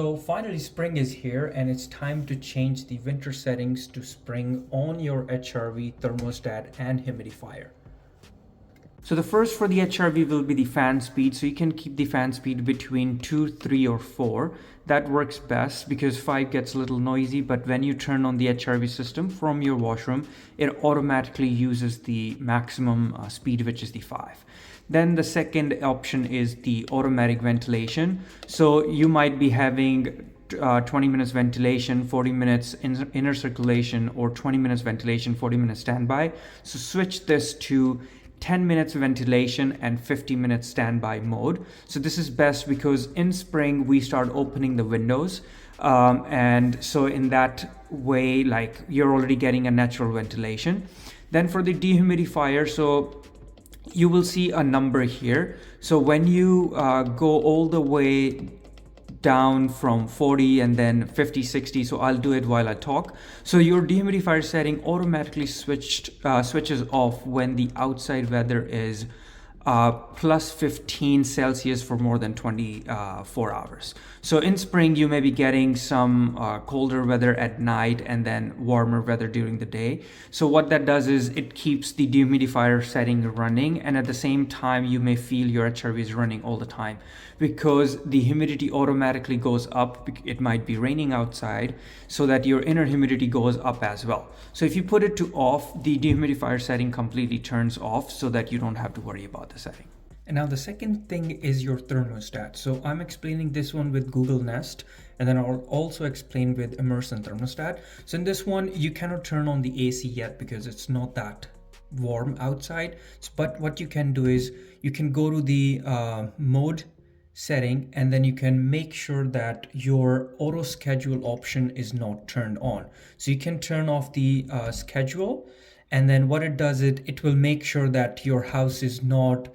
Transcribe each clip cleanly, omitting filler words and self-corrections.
So finally spring is here and it's time to change the winter settings to spring on your HRV, thermostat and humidifier. So the first for the HRV will be the fan speed. So you can keep the fan speed between 2, 3 or 4. That works best because 5 gets a little noisy, but when you turn on the HRV system from your washroom, it automatically uses the maximum speed, which is the 5. Then the second option is the automatic ventilation. So you might be having 20 minutes ventilation, 40 minutes inner circulation, or 20 minutes ventilation, 40 minutes standby. So switch this to 10 minutes ventilation and 50 minutes standby mode. So this is best because in spring we start opening the windows, and so in that way, like, you're already getting a natural ventilation. Then for the dehumidifier, so you will see a number here. So when you go all the way down from 40 and then 50, 60, so I'll do it while I talk. So your dehumidifier setting automatically switches off when the outside weather is plus 15 Celsius for more than 24 hours. So in spring, you may be getting some colder weather at night and then warmer weather during the day. So what that does is it keeps the dehumidifier setting running, and at the same time, you may feel your HRV is running all the time because the humidity automatically goes up. It might be raining outside, so that your inner humidity goes up as well. So if you put it to off, the dehumidifier setting completely turns off so that you don't have to worry about the setting. And now the second thing is your thermostat. So I'm explaining this one with Google Nest, and then I'll also explain with Immersion thermostat. So in this one, you cannot turn on the AC yet because it's not that warm outside. But what you can do is you can go to the mode setting, and then you can make sure that your auto schedule option is not turned on. So you can turn off the schedule, and then what it does, it will make sure that your house is not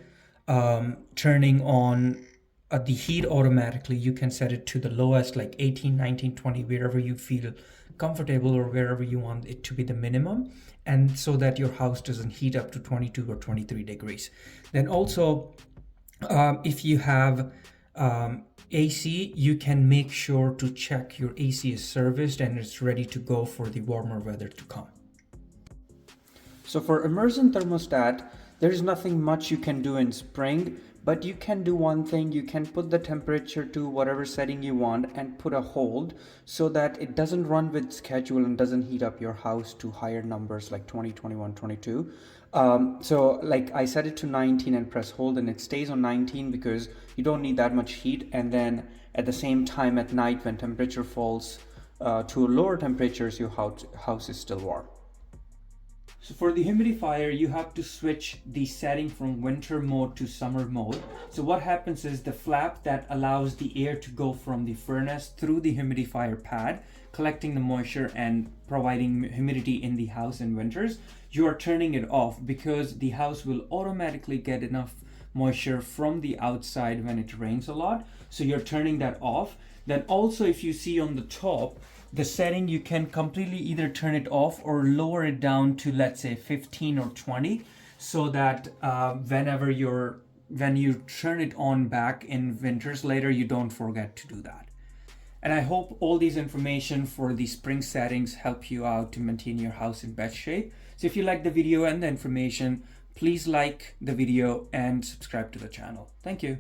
turning on the heat automatically. You can set it to the lowest, like 18, 19, 20, wherever you feel comfortable or wherever you want it to be the minimum, and so that your house doesn't heat up to 22 or 23 degrees. Then also, if you have AC, you can make sure to check your AC is serviced and it's ready to go for the warmer weather to come. So for Immersion thermostat, there's nothing much you can do in spring, but you can do one thing. You can put the temperature to whatever setting you want and put a hold so that it doesn't run with schedule and doesn't heat up your house to higher numbers like 20, 21, 22. So like I set it to 19 and press hold, and it stays on 19 because you don't need that much heat. And then at the same time at night, when temperature falls to lower temperatures, your house is still warm. So for the humidifier, you have to switch the setting from winter mode to summer mode. So what happens is the flap that allows the air to go from the furnace through the humidifier pad, collecting the moisture and providing humidity in the house in winters, you are turning it off because the house will automatically get enough moisture from the outside when it rains a lot. So you're turning that off. Then also, if you see on the top, the setting, you can completely either turn it off or lower it down to, let's say, 15 or 20, so that when you turn it on back in winters later, you don't forget to do that. And I hope all these information for the spring settings help you out to maintain your house in best shape. So if you like the video and the information, please like the video and subscribe to the channel. Thank you.